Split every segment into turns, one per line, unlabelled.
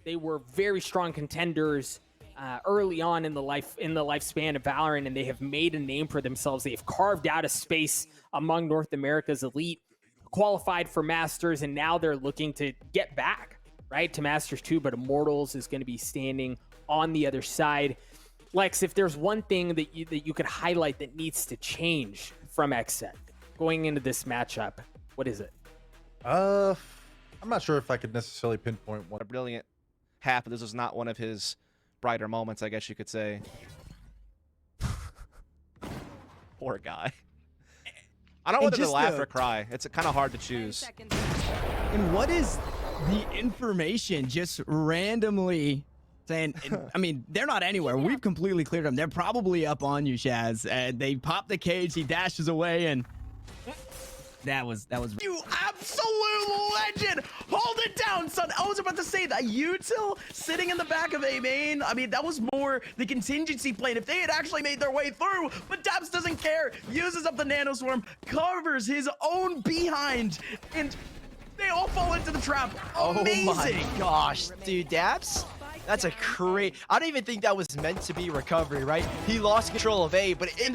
they were very strong contenders early on in the lifespan of Valorant, and they have made a name for themselves. They've carved out a space among North America's elite, qualified for Masters, and now they're looking to get back, right, to Masters 2, but Immortals is going to be standing on the other side. Lex, if there's one thing that you could highlight that needs to change from XSET going into this matchup, what is it?
I'm not sure if I could necessarily pinpoint one.
A brilliant half, but this was not one of his brighter moments, I guess you could say. Poor guy. I don't know whether to laugh or cry. It's kind of hard to choose.
And what is the information just randomly saying? I mean, they're not anywhere. We've completely cleared them. They're probably up on you, Shaz. They pop the cage. He dashes away, and that was you absolute legend. Hold it down, son. I was about to say that util sitting in the back of A main. I mean, that was more the contingency plan if they had actually made their way through. But Daps doesn't care. Uses up the nanoswarm, covers his own behind, and they all fall into the trap. Amazing.
Oh my gosh, dude, Daps. That's a great. I don't even think that was meant to be recovery, right? He lost control of A, but it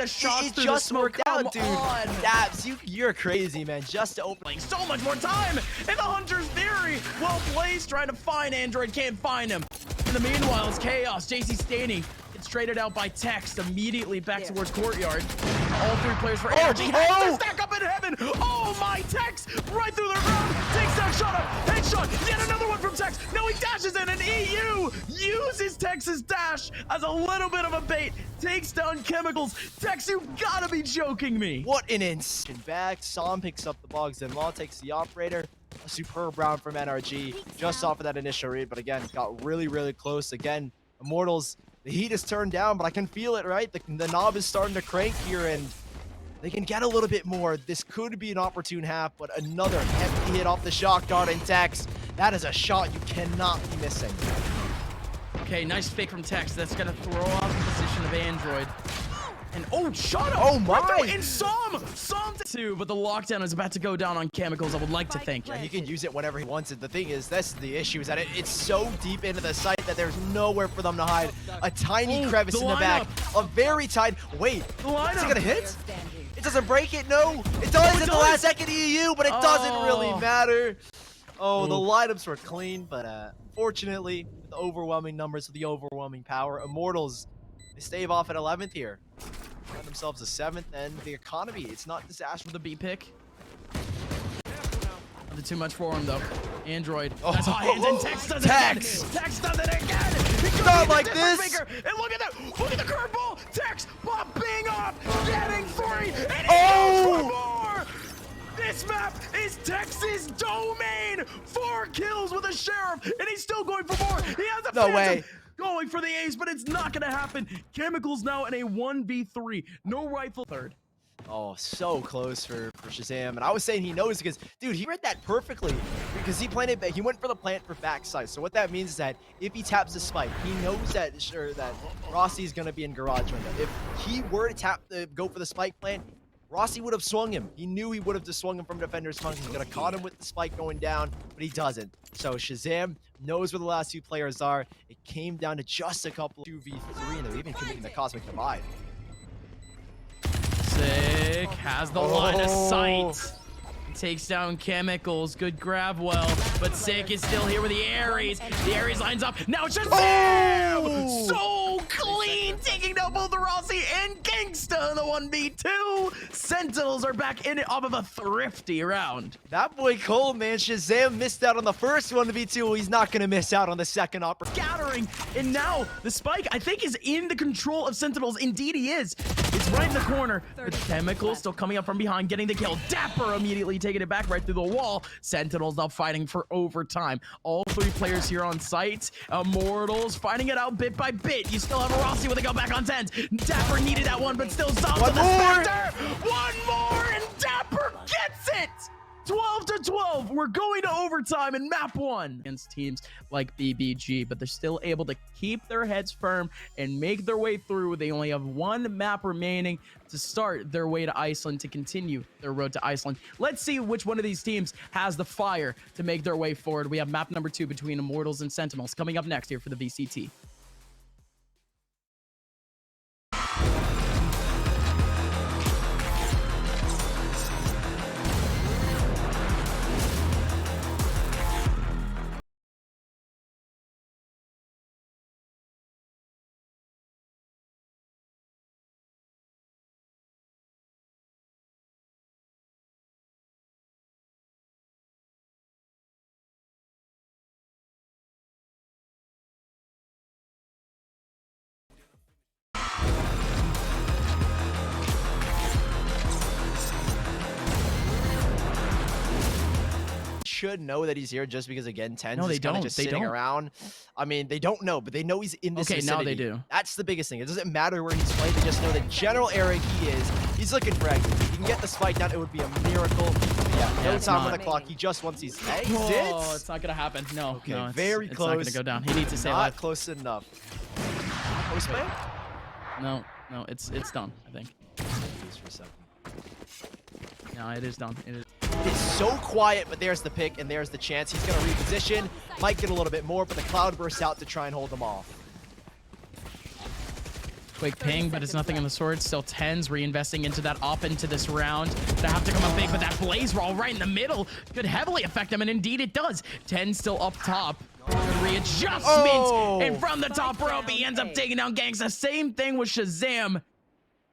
just worked out, dude. Daps, you're crazy, man. Just to open
so much more time. And the Hunter's Theory, well placed, trying to find Android, can't find him. In the meanwhile, it's Chaos. JC Staney gets traded out by Text immediately back towards Courtyard. All three players for energy. Has to stack up in heaven. Oh my, Text right through their ground. Takes that shot up. Headshot. Yet another one from Text. Now he dashes in, and EU uses Tex's dash as a little bit of a bait. Takes down Chemicals. Text, you gotta be joking me.
What an instant back. Som picks up the bugs, and Law takes the operator. A superb round from NRG just off of that initial read, but again, got really, really close. Again, Immortals, the heat is turned down, but I can feel it, right? The knob is starting to crank here, and they can get a little bit more. This could be an opportune half, but another hefty hit off the shock dart and Tex. That is a shot you cannot be missing.
Okay, nice fake from Tex. That's gonna throw off the position of Android. And shot him!
Oh my!
Right and Som too, but the lockdown is about to go down on Chemicals, I would like to think.
Yeah, he can use it whenever he wants it. The thing is, that's the issue, is that it's so deep into the site that there's nowhere for them to hide. A tiny crevice in the back. A very tight. Wait, is it gonna hit? It doesn't break it, no. It does at the last second EU, but it doesn't really matter. Oh, the lineups were clean, but fortunately, with the overwhelming numbers, with the overwhelming power, Immortals, they stave off at 11th here. Find themselves a 7th, and the economy, it's not disastrous.
With the B pick. Nothing too much for him though. Android. That's hot hands, and Tex does it again. Tex does it again. He
not like this.
And look at that. Look at the curveball. Tex popping up, getting free, and for more. This map is Tex's domain. 4 kills with a Sheriff, and he's still going for more. He has a Phantom going for the ace, but it's not gonna happen. Chemicals now in a 1v3. No rifle third.
Oh, so close for Shazam. And I was saying he knows because, dude, he read that perfectly because he planted, he went for the plant for backside. So what that means is that if he taps the spike, he knows that that Rossi is going to be in garage window. If he were to go for the spike plant, Rossi would have swung him. He knew he would have just swung him from defender's function. He's going to caught him with the spike going down, but he doesn't. So Shazam knows where the last 2 players are. It came down to just a couple 2v3, and they're even committing the Cosmic Divide.
Sick, has the line of sight. Takes down Chemicals, good grab well, but Sick is still here with the Ares. The Ares lines up, now it's just so clean, taking down both the Rossi and Gangsta in the 1v2. Sentinels are back in it off of a thrifty round.
That boy Cole, man, Shazam missed out on the first 1v2. He's not gonna miss out on the second opportunity.
Scattering, and now the spike, I think, is in the control of Sentinels. Indeed he is. It's right in the corner. The Chemicals still coming up from behind, getting the kill. Dapper immediately taking it back right through the wall. Sentinels now fighting for overtime. All 3 players here on site. Immortals fighting it out bit by bit. You still have Rossi with a go back on 10s. Dapper needed that one, but still Zom's on the Spectre. One more, and Dapper gets it! 12-12. We're going to overtime in map 1 against teams like BBG, but they're still able to keep their heads firm and make their way through. They only have 1 map remaining to start their way to Iceland, to continue their road to Iceland. Let's see which one of these teams has the fire to make their way forward. We have map number 2 between Immortals and Sentinels coming up next here for the VCT.
Should know that he's here just because, again, Tens
No, they
is kind of
don't.
just
They
sitting
don't.
around. I mean, they don't know, but they know he's in this
Okay,
vicinity.
now they do.
That's the biggest thing. It doesn't matter where he's playing. They just know the general area he is. He's looking for exits. If he can get the spike down, it would be a miracle. But yeah, no
it's
time
not.
on the clock. He just wants these exits.
Oh, it's not gonna happen. No,
Okay,
no,
very
it's
close.
not gonna go down. He needs to save
Not
life.
close enough. Post man?
No, it's done, I think. No, it is done. It is.
It's so quiet, but there's the pick and there's the chance. He's going to reposition. Might get a little bit more, but the cloud bursts out to try and hold them off.
Quick ping, but it's nothing on the sword. Still Tens reinvesting into that op into this round. They have to come up big, but that blaze roll right in the middle could heavily affect them, and indeed it does. Tens still up top. Good readjustment.
Oh.
And from the top rope, he ends up taking down Gangsta. Same thing with Shazam.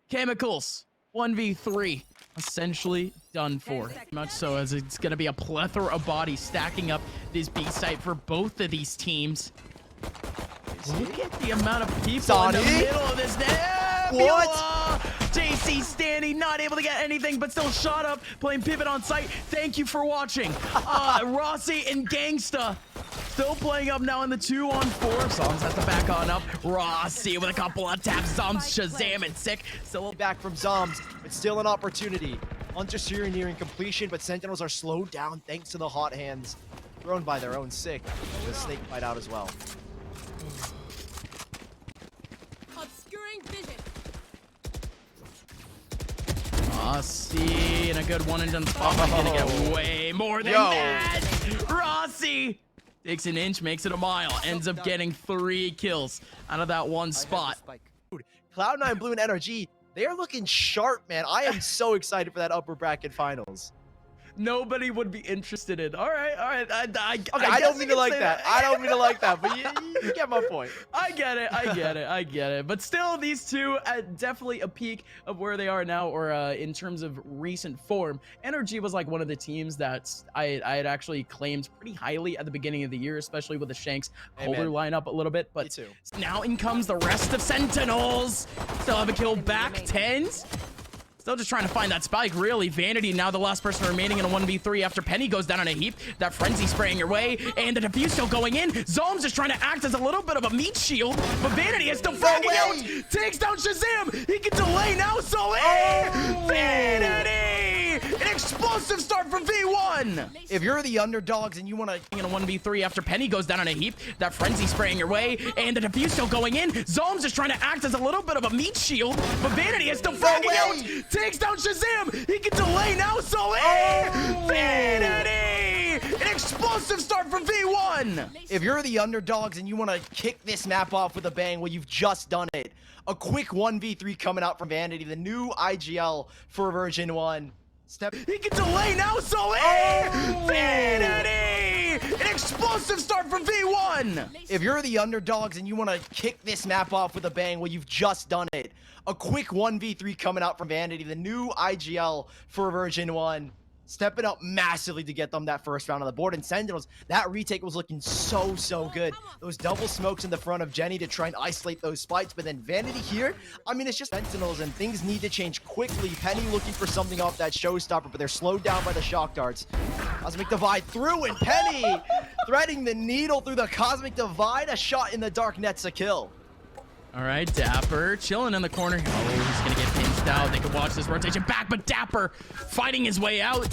Chemicals, 1v3. Essentially done for. Much so as it's going to be a plethora of bodies stacking up this B site for both of these teams. Look at the amount of people in the middle of this.
What?
JC standing, not able to get anything, but still shot up, playing pivot on site. Thank you for watching. Rossi and Gangsta still playing up now in the 2-on-4. Zoms has to back on up. Rossi with a couple of taps. Zoms, Shazam, and Sick. Still
Back from Zoms. It's still an opportunity. Hunter Syria nearing completion, but Sentinels are slowed down thanks to the hot hands thrown by their own Sick. The snake bite out as well.
Obscuring vision.
Rossi and a good one and done spot. Gonna get way more than that. Rossi takes an inch, makes it a mile, ends up getting 3 kills out of that one spot.
Dude, Cloud9, Blue, and NRG, they are looking sharp, man. I am so excited for that upper bracket finals.
Nobody would be interested in. All right.
I don't mean to like that. I don't mean to like that, but you get my point.
I get it. But still, these two at definitely a peak of where they are now, or in terms of recent form. NRG was like one of the teams that I had actually claimed pretty highly at the beginning of the year, especially with the Shanks Polar lineup a little bit. But now in comes the rest of Sentinels. Still have a kill back. Tens. Still just trying to find that spike, really. Vanity now the last person remaining in a 1v3 after Penny goes down on a heap. That frenzy spraying your way, and the defuse still going in. Zoms is trying to act as a little bit of a meat shield, but Vanity is still fragging out. Takes down Shazam. He can delay now, so Vanity! An explosive start from V1.
If you're the underdogs and you want to
In a 1v3 after Penny goes down on a heap. That frenzy spraying your way, and the defuse still going in. Zoms is trying to act as a little bit of a meat shield, but Vanity is still fragging out. Takes down Shazam. He can delay now, so Vanity! An explosive start from V1.
If you're the underdogs and you want to kick this map off with a bang, well, you've just done it. A quick 1v3 coming out from Vanity, the new IGL for version 1.
He can delay now, so Vanity! An explosive start from V1.
If you're the underdogs and you want to kick this map off with a bang, well, you've just done it. A quick 1v3 coming out from Vanity, the new IGL for version 1. Stepping up massively to get them that first round on the board. And Sentinels, that retake was looking so good. Those double smokes in the front of Jenny to try and isolate those spikes. But then Vanity here, I mean, it's just Sentinels and things need to change quickly. Penny looking for something off that showstopper, but they're slowed down by the shock darts. Cosmic Divide through, and Penny threading the needle through the Cosmic Divide. A shot in the dark net's a kill.
All right, Dapper chilling in the corner. Oh, he's gonna get pinched out. They can watch this rotation back, but Dapper fighting his way out.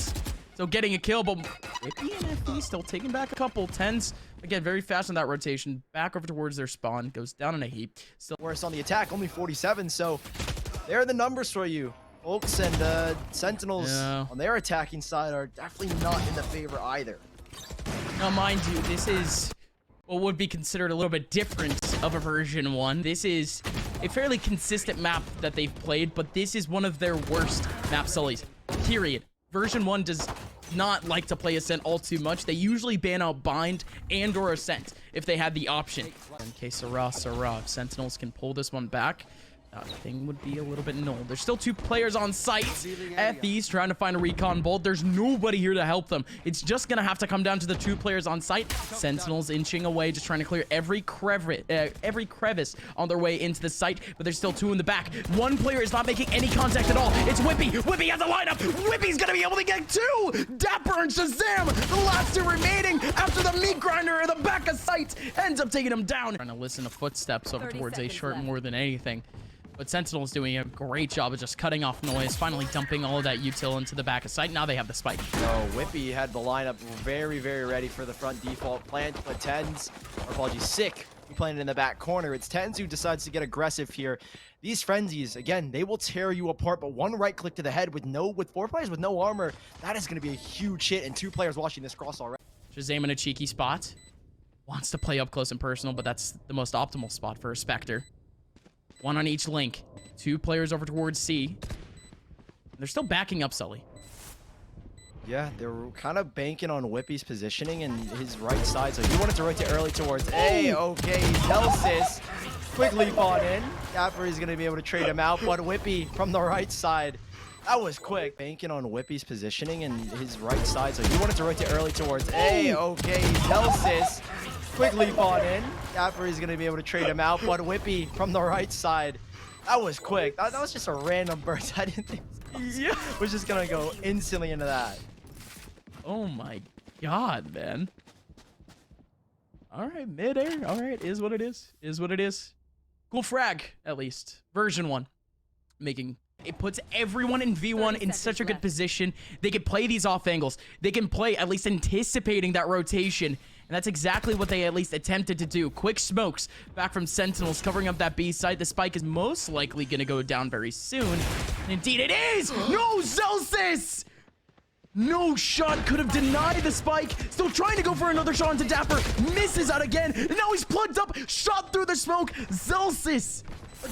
So getting a kill, but Whippy and FD still taking back a couple. Tens, again, very fast on that rotation. Back over towards their spawn. Goes down in a heap. Still
Worse on the attack, only 47. So there are the numbers for you. Folks and Sentinels on their attacking side are definitely not in the favor either.
Now, mind you, this is what would be considered a little bit different of a version 1. This is a fairly consistent map that they've played, but this is one of their worst map sullies, period. Version 1 does not like to play Ascent all too much. They usually ban out Bind and or Ascent if they had the option. In case Sarah, if Sentinels can pull this one back, that thing would be a little bit null. There's still 2 players on site. FE's trying to find a recon bolt. There's nobody here to help them. It's just gonna have to come down to the 2 players on site. Sentinels inching away, just trying to clear every crevice on their way into the site, but there's still 2 in the back. 1 player is not making any contact at all. It's Whippy. Whippy has a lineup. Whippy's gonna be able to get 2. Dapper and Shazam, the last 2 remaining after the meat grinder in the back of sight ends up taking him down. Trying to listen to footsteps over towards A short more than anything. But Sentinel's doing a great job of just cutting off noise, finally dumping all of that util into the back of sight. Now they have the spike.
So Whippy had the lineup very, very ready for the front default plant, but Sick, playing in the back corner. It's Tens who decides to get aggressive here. These frenzies, again, they will tear you apart, but 1 right click to the head with 4 players with no armor, that is going to be a huge hit, and 2 players watching this cross already.
Shazam in a cheeky spot. Wants to play up close and personal, but that's the most optimal spot for a Spectre. 1 on each link. 2 players over towards C. They're still backing up Sully.
Yeah, they're kind of banking on Whippy's positioning and his right side, so he wanted to rotate early towards A. Okay, Delsis quick leap on in. Dapper is going to be able to trade him out, but Whippy from the right side. That was quick. Banking on Whippy's positioning and his right side, so he wanted to rotate early towards A. Okay, Delsis quick leap on in. Dapper is going to be able to trade him out, but Whippy from the right side. That was quick. That was just a random burst. I didn't think was just going to go instantly into that.
Oh my god, man. All right, mid-air. All right, is what it is. Is what it is. Cool frag, at least. Version 1. It puts everyone in V1 in such a good position. They can play these off angles. They can play at least anticipating that rotation. And that's exactly what they at least attempted to do. Quick smokes back from Sentinels covering up that B site. The spike is most likely going to go down very soon. And indeed it is! No, Zelsis! No shot could have denied the spike. Still trying to go for another shot into Dapper. Misses out again. And now he's plugged up. Shot through the smoke. Zelsis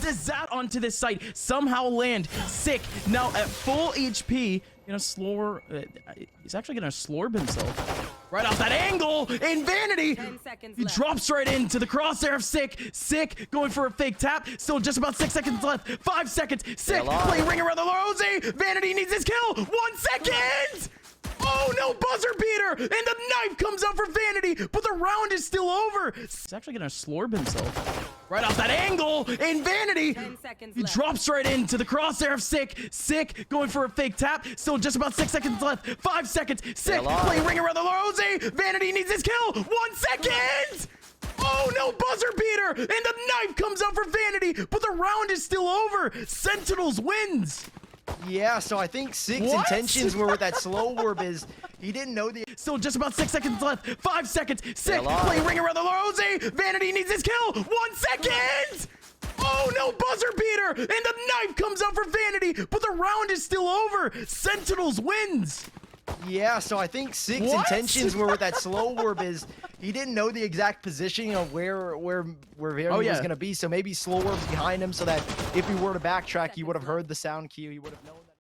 does that onto this site. Somehow land. Sick. Now at full HP. Gonna slurp. He's actually gonna slurp himself right off that angle. In Vanity, he drops right into the crosshair of Sick. Sick going for a fake tap. Still just about 6 seconds left. 5 seconds. Sick playing ring around the Rosie. Vanity needs his kill. 1 second. Oh no, buzzer beater! And the knife comes out for Vanity, but the round is still over. He's actually gonna slurp himself right off that angle. In Vanity, he drops right into the crosshair of Sick. Sick going for a fake tap. Still just about 6 seconds left. 5 seconds. Sick playing ring around the Rosie. Vanity needs his kill. 1 second. Oh no, buzzer beater! And the knife comes out for Vanity, but the round is still over. Sentinels wins.
Yeah, so I think Sick's intentions were with that slow warp is he didn't know the...
Still just about 6 seconds left. 5 seconds. Sick playing ring around the Rosie. Vanity needs his kill. 1 second. Oh no, buzzer beater! And the knife comes out for Vanity, but the round is still over. Sentinels wins.
Yeah, so I think Sick's intentions were with that slow warp is he didn't know the exact positioning of where Vanity was going to be, so maybe slow warp's behind him so that if he were to backtrack, he would have heard the sound cue, he would have known.